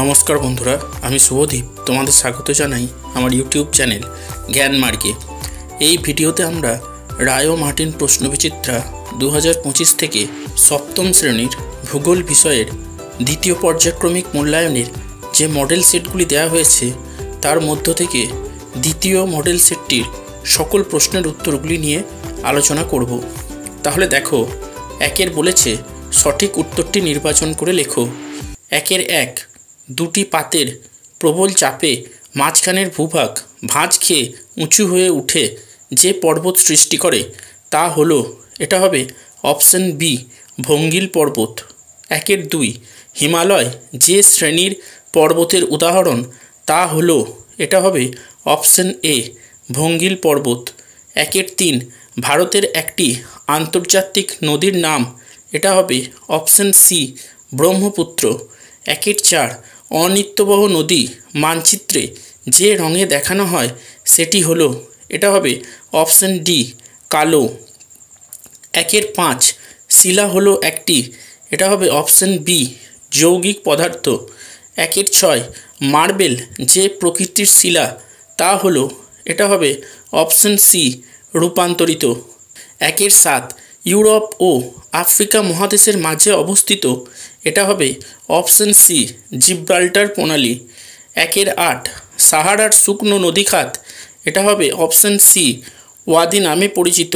নমস্কার বন্ধুরা, আমি শুভদীপ তোমাদের স্বাগত জানাই আমার ইউটিউব চ্যানেল জ্ঞান মার্গে। এই ভিডিওতে আমরা রায় ও মার্টিন প্রশ্নবিচিত্রা 2025 থেকে সপ্তম শ্রেণীর ভূগোল বিষয়ের দ্বিতীয় পর্যায়ক্রমিক মূল্যায়নের যে মডেল সেটগুলি দেওয়া হয়েছে তার মধ্য থেকে দ্বিতীয় মডেল সেটটির সকল প্রশ্নের উত্তরগুলি নিয়ে আলোচনা করব। তাহলে দেখো, একের বলেছে সঠিক উত্তরটি নির্বাচন করে লেখো। একের এক, দুটি পাতের প্রবল চাপে মাঝখানের ভূভাগ ভাঁজ খেয়ে উঁচু হয়ে উঠে যে পর্বত সৃষ্টি করে তা হলো, এটা হবে অপশন বি, ভঙ্গিল পর্বত। একের দুই, হিমালয় যে শ্রেণীর পর্বতের উদাহরণ তা হলো, এটা হবে অপশন এ, ভঙ্গিল পর্বত। একের তিন, ভারতের একটি আন্তর্জাতিক নদীর নাম, এটা হবে অপশন সি, ব্রহ্মপুত্র। একের চার, অনিত্যবহ নদী মানচিত্রে যে রঙে দেখানো হয় সেটি হলো, এটা হবে অপশন ডি, কালো। একের পাঁচ, শিলা হলো একটি, এটা হবে অপশন বি, যৌগিক পদার্থ। একের ছয়, মার্বেল যে প্রকৃতির শিলা তা হলো, এটা হবে অপশন সি, রূপান্তরিত। একের সাত, ইউরোপ ও আফ্রিকা মহাদেশের মাঝে অবস্থিত, এটা হবে অপশন সি, জিব্রাল্টার প্রণালী। একের আট, সাহারার শুকনো নদীখাত, এটা হবে অপশন সি, ওয়াদি নামে পরিচিত।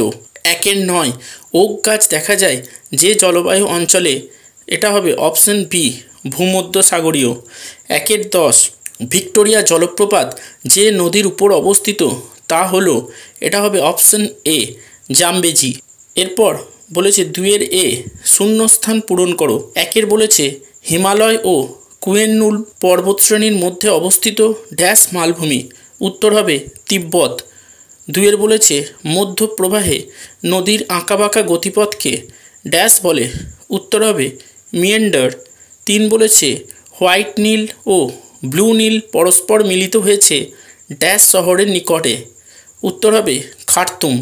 একের নয়, ওক গাছ দেখা যায় যে জলবায়ু অঞ্চলে, এটা হবে অপশন বি, ভূমধ্যসাগরীয়। একের দশ, ভিক্টোরিয়া জলপ্রপাত যে নদীর উপর অবস্থিত তা হলো, এটা হবে অপশন এ, জামবেজি। এরপর বলেছে দুইয়ের এ, শূন্যস্থান পূরণ করো। একের বলেছে হিমালয় ও কুয়েনলুন পর্বতশ্রেণীর মধ্যে অবস্থিত ড্যাশ মালভূমি, উত্তর হবে তিব্বত। দুইয়ের বলেছে মধ্যপ্রবাহে নদীর আঁকাবাঁকা গতিপথকে ড্যাশ বলে, উত্তর হবে মিয়েন্ডার। তিন বলেছে হোয়াইট নীল ও ব্লু নীল পরস্পর মিলিত হয়েছে ড্যাশ শহরের নিকটে, উত্তর হবে খার্তুম।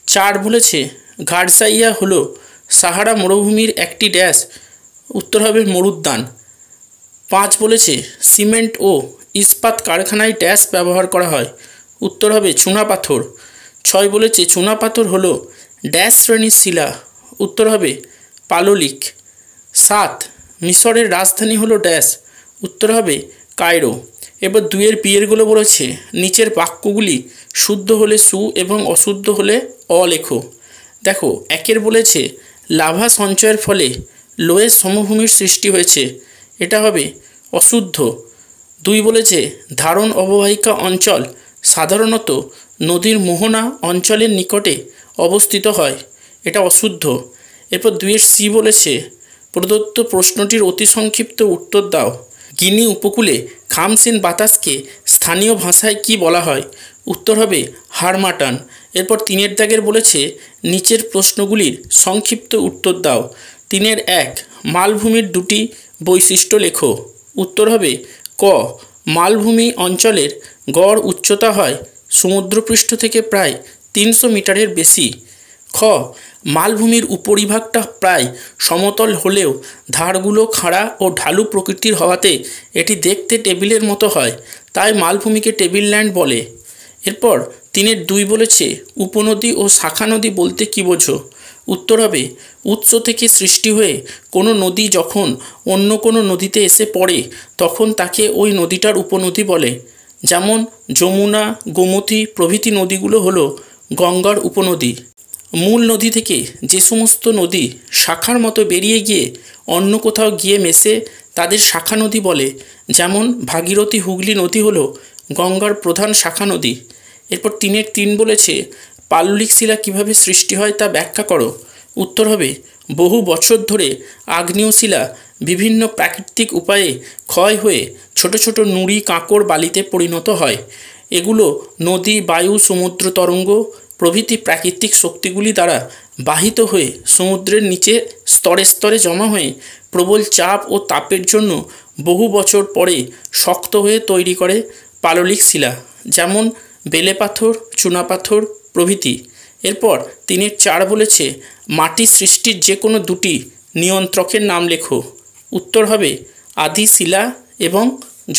চার বলেছে ঘাড়সাইয়া হলো সাহারা মরুভূমির একটি ড্যাশ, উত্তর হবে মরুদ্যান। পাঁচ বলেছে সিমেন্ট ও ইস্পাত কারখানায় ড্যাশ ব্যবহার করা হয়, উত্তর হবে চুনাপাথর। ছয় বলেছে চুনাপাথর হলো ড্যাশ শ্রেণীর শিলা, উত্তর হবে পাললিক। সাত, মিশরের রাজধানী হলো ড্যাশ, উত্তর হবে কায়রো। এবার দুইয়ের বিয়েরগুলো বলেছে নিচের বাক্যগুলি শুদ্ধ হলে সু এবং অশুদ্ধ হলে অ লেখো। দেখো, একের বলেছে লাভা সঞ্চয়ের ফলে লোয়ের সমভূমির সৃষ্টি হয়েছে, এটা হবে অশুদ্ধ। দুই বলেছে ধারণ অববাহিকা অঞ্চল সাধারণত নদীর মোহনা অঞ্চলের নিকটে অবস্থিত হয়, এটা অশুদ্ধ। এরপর দুইয়ের সি বলেছে প্রদত্ত প্রশ্নটির অতি সংক্ষিপ্ত উত্তর দাও। গিনি উপকূলে খামসিন বাতাসকে স্থানীয় ভাষায় কি বলা হয়, উত্তর হবে হারমাটান। এরপর তিনের দাগের বলেছে নিচের প্রশ্নগুলির সংক্ষিপ্ত উত্তর দাও। তিনের এক, মালভূমির দুটি বৈশিষ্ট্য লেখো, উত্তর হবে ক, মালভূমি অঞ্চলের গড় উচ্চতা হয় সমুদ্রপৃষ্ঠ থেকে প্রায় 300 মিটারের বেশি। খ, মালভূমির উপরিভাগটা প্রায় সমতল হলেও ধারগুলো খাড়া ও ঢালু প্রকৃতির হওয়াতে এটি দেখতে টেবিলের মতো হয়, তাই মালভূমিকে টেবিল ল্যান্ড বলে। এরপর তিনের দুই বলেছে উপনদী ও শাখা নদী বলতে কী বোঝো, উত্তর হবে উৎস থেকে সৃষ্টি হয়ে কোনো নদী যখন অন্য কোনো নদীতে এসে পড়ে তখন তাকে ওই নদীটার উপনদী বলে। যেমন যমুনা, গোমতী প্রভৃতি নদীগুলো হলো গঙ্গার উপনদী। মূল নদী থেকে যে সমস্ত নদী শাখার মতো বেরিয়ে গিয়ে অন্য কোথাও গিয়ে মেশে তাদের শাখা নদী বলে। যেমন ভাগীরথী হুগলি নদী হলো গঙ্গার প্রধান শাখা নদী। এরপর তিনের তিন বলেছে পাললিক শিলা কীভাবে সৃষ্টি হয় তা ব্যাখ্যা করো, উত্তর হবে বহু বছর ধরে আগ্নেয় শিলা বিভিন্ন প্রাকৃতিক উপায়ে ক্ষয় হয়ে ছোট ছোট নুড়ি কাঁকড় বালিতে পরিণত হয়। এগুলো নদী, বায়ু, সমুদ্র তরঙ্গ প্রভৃতি প্রাকৃতিক শক্তিগুলি দ্বারা বাহিত হয়ে সমুদ্রের নিচে স্তরে স্তরে জমা হয়ে প্রবল চাপ ও তাপের জন্য বহু বছর পরে শক্ত হয়ে তৈরি করে পাললিক শিলা, যেমন বেলে পাথর, চুনাপাথর প্রভৃতি। এরপর তিনের চার বলেছে মাটি সৃষ্টির যে কোনো দুটি নিয়ন্ত্রকের নাম লেখো, উত্তর হবে আদি শিলা এবং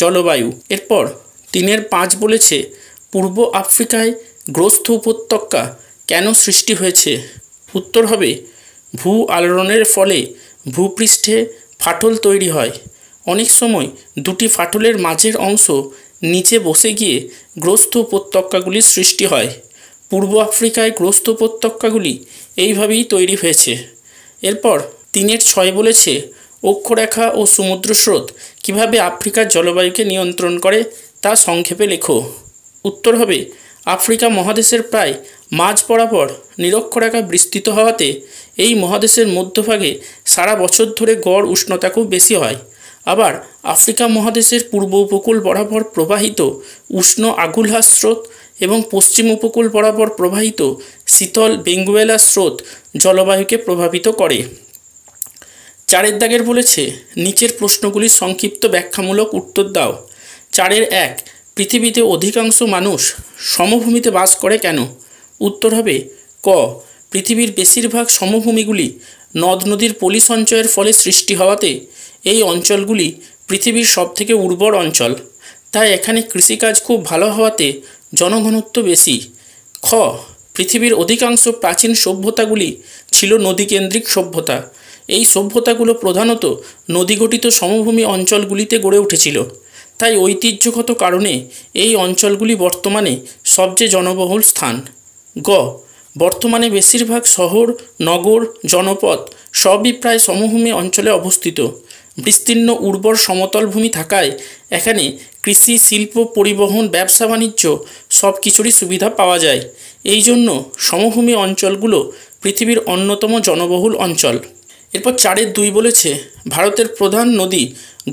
জলবায়ু। এরপর 3-5 বলেছে পূর্ব আফ্রিকায় গ্রস্ত উপত্যকা কেন সৃষ্টি হয়েছে? উত্তর হবে ভূ আলোড়নের ফলে ভূপৃষ্ঠে ফাটল তৈরি হয়। অনেক সময় দুটি ফাটলের মাঝের অংশ নিচে বসে গিয়ে গ্রস্ত উপত্যকাগুলির সৃষ্টি হয়। পূর্ব আফ্রিকায় গ্রস্ত উপত্যকাগুলি এইভাবেই তৈরি হয়েছে। এরপর 3-6 বলেছে অক্ষরেখা ও সমুদ্র স্রোত কীভাবে আফ্রিকার জলবায়ুকে নিয়ন্ত্রণ করে তা সংক্ষেপে লেখো। উত্তর হবে আফ্রিকা মহাদেশের প্রায় মাঝ বরাবর নিরক্ষরেখা বিস্তৃত হওয়াতে এই মহাদেশের মধ্যভাগে সারা বছর ধরে গড় উষ্ণতা খুব বেশি হয়। আবার আফ্রিকা মহাদেশের পূর্ব উপকূল বরাবর প্রবাহিত উষ্ণ আগুলহাস স্রোত এবং পশ্চিম উপকূল বরাবর প্রবাহিত শীতল বেঙ্গুয়েলা স্রোত জলবায়ুকে প্রভাবিত করে। 4 দাগের বলেছে নিচের প্রশ্নগুলির সংক্ষিপ্ত ব্যাখ্যামূলক উত্তর দাও। 4-1 পৃথিবীতে অধিকাংশ মানুষ সমভূমিতে বাস করে কেন? উত্তর হবে ক পৃথিবীর বেশিরভাগ সমভূমিগুলি নদ নদীর পলি সঞ্চয়ের ফলে সৃষ্টি হওয়াতে এই অঞ্চলগুলি পৃথিবীর সবথেকে উর্বর অঞ্চল, তাই এখানে কৃষিকাজ খুব ভালো হওয়াতে জনঘনত্ব বেশি। খ পৃথিবীর অধিকাংশ প্রাচীন সভ্যতাগুলি ছিল নদীকেন্দ্রিক সভ্যতা। এই সভ্যতাগুলো প্রধানত নদীগঠিত সমভূমি অঞ্চলগুলিতে গড়ে উঠেছিল, তাই ঐতিহ্যগত কারণে এই অঞ্চলগুলি বর্তমানে সবচেয়ে জনবহুল স্থান। গ বর্তমানে বেশিরভাগ শহর, নগর, জনপদ সবই প্রায় সমভূমি অঞ্চলে অবস্থিত। বিস্তীর্ণ উর্বর সমতল ভূমি থাকায় এখানে কৃষি, শিল্প, পরিবহন, ব্যবসা বাণিজ্য সব কিছুরই সুবিধা পাওয়া যায়। এই জন্য সমভূমি অঞ্চলগুলো পৃথিবীর অন্যতম জনবহুল অঞ্চল। এরপর 4-2 বলেছে ভারতের প্রধান নদী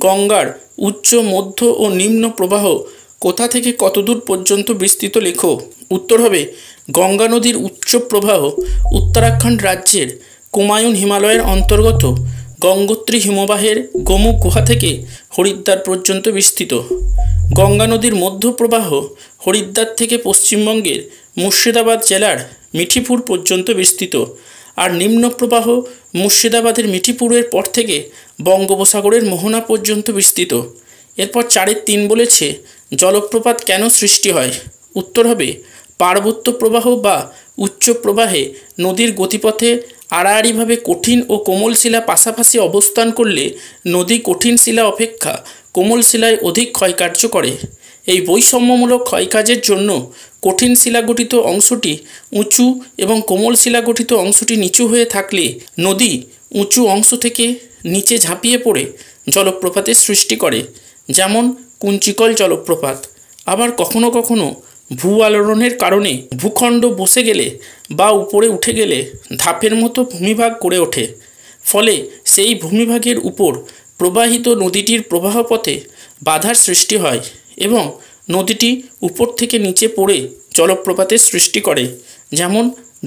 গঙ্গার উচ্চ, মধ্য ও নিম্ন প্রবাহ কোথা থেকে কতদূর পর্যন্ত বিস্তৃত লেখো। উত্তর হবে গঙ্গা নদীর উচ্চ প্রবাহ উত্তরাখণ্ড রাজ্যের কুমায়ুন হিমালয়ের অন্তর্গত গঙ্গোত্রী হিমবাহের গোমুখ গুহা থেকে হরিদ্বার পর্যন্ত বিস্তৃত। গঙ্গা নদীর মধ্য প্রবাহ হরিদ্বার থেকে পশ্চিমবঙ্গের মুর্শিদাবাদ জেলার মিঠিপুর পর্যন্ত বিস্তৃত, আর নিম্ন প্রবাহ মুর্শিদাবাদের মিঠিপুরের পর থেকে বঙ্গোপসাগরের মোহনা পর্যন্ত বিস্তৃত। এরপর 4-3 বলেছে জলপ্রপাত কেন সৃষ্টি হয়। উত্তর হবে পার্বত্য প্রবাহ বা উচ্চ প্রবাহে নদীর গতিপথে আড়াআড়িভাবে কঠিন ও কোমল শিলা পাশাপাশি অবস্থান করলে নদী কঠিন শিলা অপেক্ষা কোমল শিলায় অধিক ক্ষয়কার্য করে। এই বৈষম্যমূলক ক্ষয়কাজের জন্য কঠিন শিলা গঠিত অংশটি উঁচু এবং কোমল শিলা গঠিত অংশটি নিচু হয়ে থাকলে নদী উঁচু অংশ থেকে নিচে ঝাঁপিয়ে পড়ে জলপ্রপাতের সৃষ্টি করে, যেমন কুঞ্চিকল জলপ্রপাত। আবার কখনো কখনো ভূ আলোড়নের কারণে ভূখণ্ড বসে গেলে বা উপরে উঠে গেলে ধাপের মতো ভূমিভাগ গড়ে ওঠে, ফলে সেই ভূমিভাগের উপর প্রবাহিত নদীটির প্রবাহপথে বাধার সৃষ্টি হয় এবং নদীটি উপর থেকে নিচে পড়ে জলপ্রপাতের সৃষ্টি করে, যেমন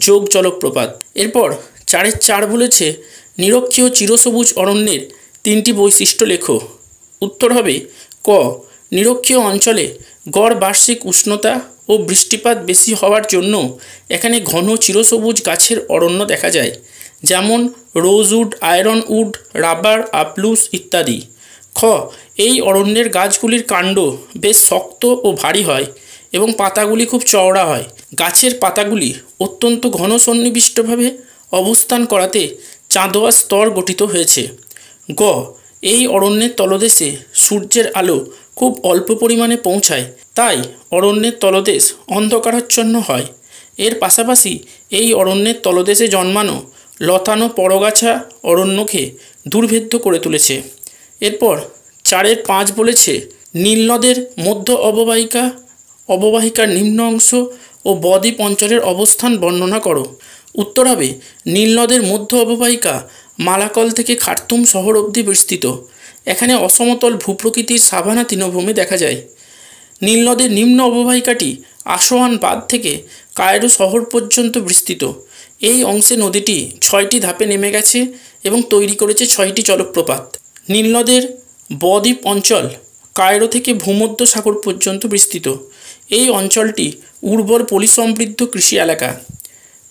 যোগ জলপ্রপাত। এরপর 4-4 বলেছে নিরক্ষীয় চিরসবুজ অরণ্যের 3টি বৈশিষ্ট্য লেখো। উত্তর হবে ক নিরক্ষীয় অঞ্চলে গড় বার্ষিক উষ্ণতা ও বৃষ্টিপাত বেশি হওয়ার জন্য এখানে ঘন চিরসবুজ গাছের অরণ্য দেখা যায়, যেমন রোজউড, আয়রন উড, রাবার, আপলুস ইত্যাদি। খ এই অরণ্যের গাছগুলির কাণ্ড বেশ শক্ত ও ভারী হয় এবং পাতাগুলি খুব চওড়া হয়। গাছের পাতাগুলি অত্যন্ত ঘন সন্নিবিষ্টভাবে অবস্থান করাতে চাঁদোয়া স্তর গঠিত হয়েছে। গ এই অরণ্যের তলদেশে সূর্যের আলো খুব অল্প পরিমাণে পৌঁছায়, তাই অরণ্যের তলদেশ অন্ধকারাচ্ছন্ন হয়। এর পাশাপাশি এই অরণ্যের তলদেশে জন্মানো লতানো পরগাছা অরণ্যকে দুর্ভেদ্য করে তুলেছে। এরপর 4-5 বলেছে নীলনদের মধ্য অববাহিকার নিম্ন অংশ ও বদ্বীপ অঞ্চলের অবস্থান বর্ণনা করো। উত্তর হবে নীলনদের মধ্য অববাহিকা মালাকল থেকে খার্তুম শহর অবধি বিস্তৃত। এখানে অসমতল ভূপ্রকৃতির সাভানা তৃণভূমি দেখা যায়। নীলনদের নিম্ন অববাহিকাটি আসোয়ান বাঁধ থেকে কায়রো শহর পর্যন্ত বিস্তৃত। এই অংশে নদীটি 6টি ধাপে নেমে গেছে এবং তৈরি করেছে 6টি জলপ্রপাত। নীলনদের বদ্বীপ অঞ্চল কায়রো থেকে ভূমধ্য সাগর পর্যন্ত বিস্তৃত। এই অঞ্চলটি উর্বর পলিসমৃদ্ধ কৃষি এলাকা।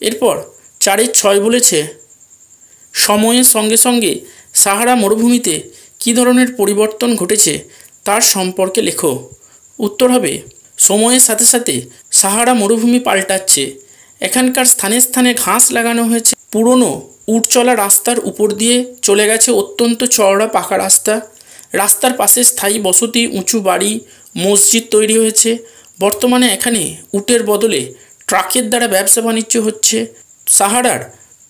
এরপর 4-6 বলেছে সময়ের সঙ্গে সঙ্গে সাহারা মরুভূমিতে কী ধরনের পরিবর্তন ঘটেছে তার সম্পর্কে লেখো। উত্তর হবে, সময়ের সাথে সাথে সাহারা মরুভূমি পাল্টাচ্ছে। এখানকার স্থানে স্থানে ঘাস লাগানো হয়েছে। পুরনো উট চলা রাস্তার উপর দিয়ে চলে গেছে অত্যন্ত চওড়া পাকা রাস্তা। রাস্তার পাশে স্থায়ী বসতি, উঁচু বাড়ি, মসজিদ তৈরি হয়েছে। বর্তমানে এখানে উটের বদলে ট্রাকের দ্বারা ব্যবসা বাণিজ্য হচ্ছে। সাহারার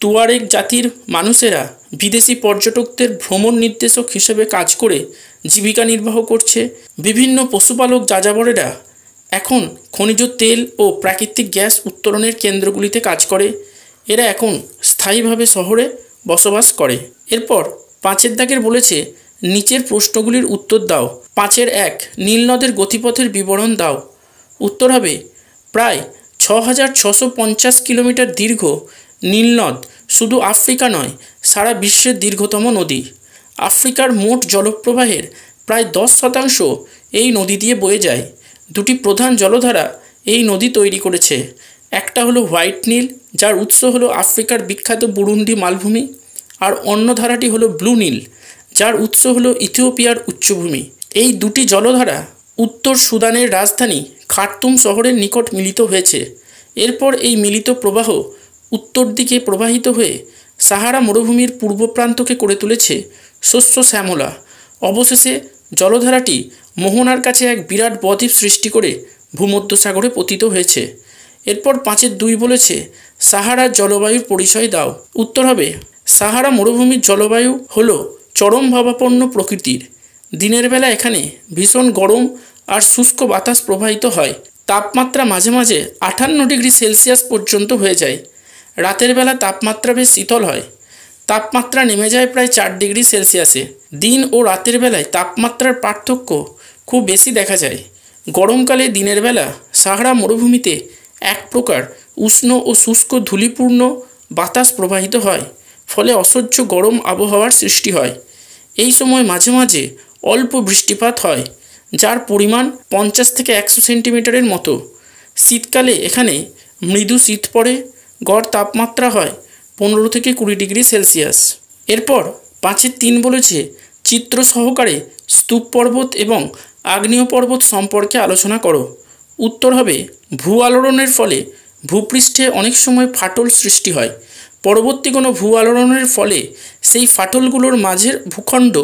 তুয়ারেগ জাতির মানুষেরা বিদেশি পর্যটকদের ভ্রমণ নির্দেশক হিসেবে কাজ করে জীবিকা নির্বাহ করছে। বিভিন্ন পশুপালক যাযাবরেরা এখন খনিজ তেল ও প্রাকৃতিক গ্যাস উত্তোলনের কেন্দ্রগুলিতে কাজ করে। এরা এখন স্থায়ীভাবে শহরে বসবাস করে। এরপর 5 দাগের বলেছে, নিচের প্রশ্নগুলির উত্তর দাও। 5-1, নীলনদের গতিপথের বিবরণ দাও। উত্তর হবে, প্রায় 6650 কিলোমিটার দীর্ঘ নীলনদ শুধু আফ্রিকা নয়, সারা বিশ্বের দীর্ঘতম নদী। আফ্রিকার মোট জলপ্রবাহের প্রায় 10% এই নদী দিয়ে বয়ে যায়। দুটি প্রধান জলধারা এই নদী তৈরি করেছে। একটা হলো হোয়াইট নীল, যার উৎস হলো আফ্রিকার বিখ্যাত বুরুন্ডি মালভূমি, আর অন্য ধারাটি হলো ব্লু নীল, যার উৎস হলো ইথিওপিয়ার উচ্চভূমি। এই দুটি জলধারা উত্তর সুদানের রাজধানী খার্তুম শহরের নিকট মিলিত হয়েছে। এরপর এই মিলিত প্রবাহ উত্তর দিকে প্রবাহিত হয়ে সাহারা মরুভূমির পূর্ব প্রান্তকে করে তুলেছে শস্য শ্যামলা। অবশেষে জলধারাটি মোহনার কাছে এক বিরাট বদ্বীপ সৃষ্টি করে ভূমধ্যসাগরে পতিত হয়েছে। এরপর 5-2 বলেছে, সাহারার জলবায়ুর পরিচয় দাও। উত্তর হবে, সাহারা মরুভূমির জলবায়ু হলো চরম ভাবাপন্ন প্রকৃতির। দিনের বেলা এখানে ভীষণ গরম আর শুষ্ক বাতাস প্রবাহিত হয়। তাপমাত্রা মাঝে মাঝে 58 ডিগ্রি সেলসিয়াস পর্যন্ত হয়ে যায়। রাতের বেলা তাপমাত্রা বেশ শীতল হয়। তাপমাত্রা নেমে যায় প্রায় 4 ডিগ্রি সেলসিয়াসে। দিন ও রাতের বেলায় তাপমাত্রার পার্থক্য খুব বেশি দেখা যায়। গরমকালে দিনের বেলা সাহারা মরুভূমিতে এক প্রকার উষ্ণ ও শুষ্ক ধূলিপূর্ণ বাতাস প্রবাহিত হয়, ফলে অসহ্য গরম আবহাওয়ার সৃষ্টি হয়। এই সময় মাঝে মাঝে অল্প বৃষ্টিপাত হয়, যার পরিমাণ 50 থেকে 100 সেন্টিমিটারের মতো। শীতকালে এখানে মৃদু শীত পড়ে। গড় তাপমাত্রা হয় 15 থেকে 20 ডিগ্রি সেলসিয়াস। এরপর 5-3 বলেছে, চিত্র সহকারে স্তূপ পর্বত এবং আগ্নেয় পর্বত সম্পর্কে আলোচনা করো। উত্তর হবে, ভূ আলোড়নের ফলে ভূপৃষ্ঠে অনেক সময় ফাটল সৃষ্টি হয়। পরবর্তী কোনো ভূ আলোড়নের ফলে সেই ফাটলগুলোর মাঝের ভূখণ্ড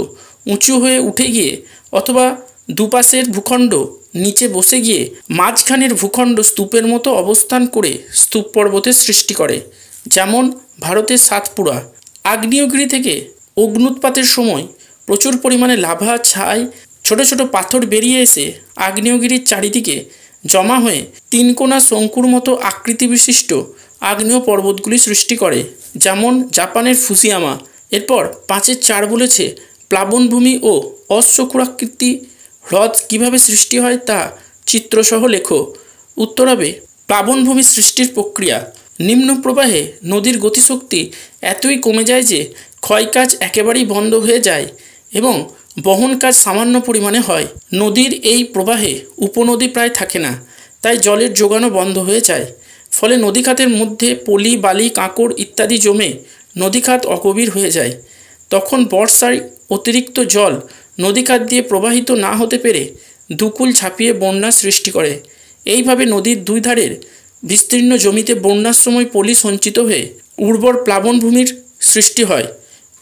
উঁচু হয়ে উঠে গিয়ে অথবা দুপাশের ভূখণ্ড নিচে বসে গিয়ে মাঝখানের ভূখণ্ড স্তূপের মতো অবস্থান করে স্তূপ পর্বতের সৃষ্টি করে, যেমন ভারতের সাতপুরা। আগ্নেয়গিরি থেকে অগ্নুৎপাতের সময় প্রচুর পরিমাণে লাভা, ছাই, ছোট ছোট পাথর বেরিয়ে এসে আগ্নেয়গিরির চারিদিকে জমা হয়ে 3 কোণা শঙ্কুর মতো আকৃতি বিশিষ্ট আগ্নেয় পর্বতগুলি সৃষ্টি করে, যেমন জাপানের ফুজিয়ামা। এরপর 5-4 বলেছে, প্লাবনভূমি ও অশ্বক্ষুরাকৃতি হ্রদ কীভাবে সৃষ্টি হয় তা চিত্রসহ লেখো। উত্তর হবে, প্লাবনভূমি সৃষ্টির প্রক্রিয়া। নিম্ন প্রবাহে নদীর গতিশক্তি এতই কমে যায় যে ক্ষয়কাজ একেবারেই বন্ধ হয়ে যায় এবং বহন কাজ সামান্য পরিমাণে হয়। নদীর এই প্রবাহে উপনদী প্রায় থাকে না, তাই জলের যোগানও বন্ধ হয়ে যায়। ফলে নদীখাতের মধ্যে পলি, বালি, কাঁকড় ইত্যাদি জমে নদীখাত অগভীর হয়ে যায়। তখন বর্ষায় অতিরিক্ত জল নদীখাত দিয়ে প্রবাহিত না হতে পেরে দুকুল ছাপিয়ে বন্যা সৃষ্টি করে। এইভাবে নদীর 2 ধারের বিস্তীর্ণ জমিতে বন্যার সময় পলি সঞ্চিত হয়ে উর্বর প্লাবনভূমির সৃষ্টি হয়।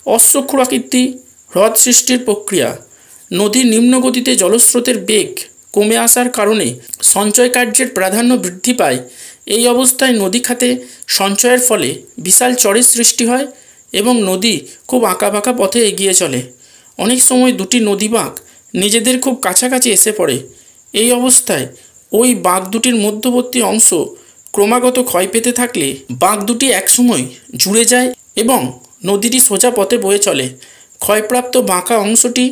অশ্বক্ষুরাকৃতি হ্রদ সৃষ্টির প্রক্রিয়া। নদীর নিম্নগতিতে জলস্রোতের বেগ কমে আসার কারণে সঞ্চয় কার্যের প্রাধান্য বৃদ্ধি পায়। এই অবস্থায় নদী খাতে সঞ্চয়ের ফলে বিশাল চরের সৃষ্টি হয় এবং নদী খুব আঁকাবাঁকা পথে এগিয়ে চলে। অনেক সময় দুটি নদী বাঁক নিজেদের খুব কাছাকাছি এসে পড়ে। এই অবস্থায় ওই বাঁক দুটির মধ্যবর্তী অংশ ক্রমাগত ক্ষয় পেতে থাকলে বাঁক দুটি একসময় জুড়ে যায় এবং নদীটি সোজা পথে বয়ে চলে। ক্ষয়প্রাপ্ত বাঁকা অংশটি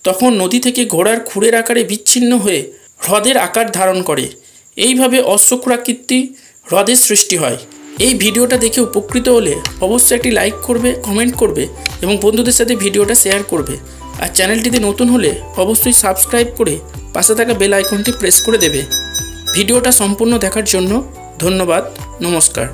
তখন নদী থেকে ঘোড়ার খুরের আকারে বিচ্ছিন্ন হয়ে হ্রদের আকার ধারণ করে। এইভাবে অশ্বক্ষুরাকৃতি হ্রদের সৃষ্টি হয়। এই ভিডিওটা দেখে উপকৃত হলে অবশ্যই একটি লাইক করবে, কমেন্ট করবে এবং বন্ধুদের সাথে ভিডিওটা শেয়ার করবে। আর চ্যানেলটিতে নতুন হলে অবশ্যই সাবস্ক্রাইব করে পাশে থাকা বেল আইকনটি প্রেস করে দেবে। ভিডিওটা সম্পূর্ণ দেখার জন্য ধন্যবাদ। নমস্কার।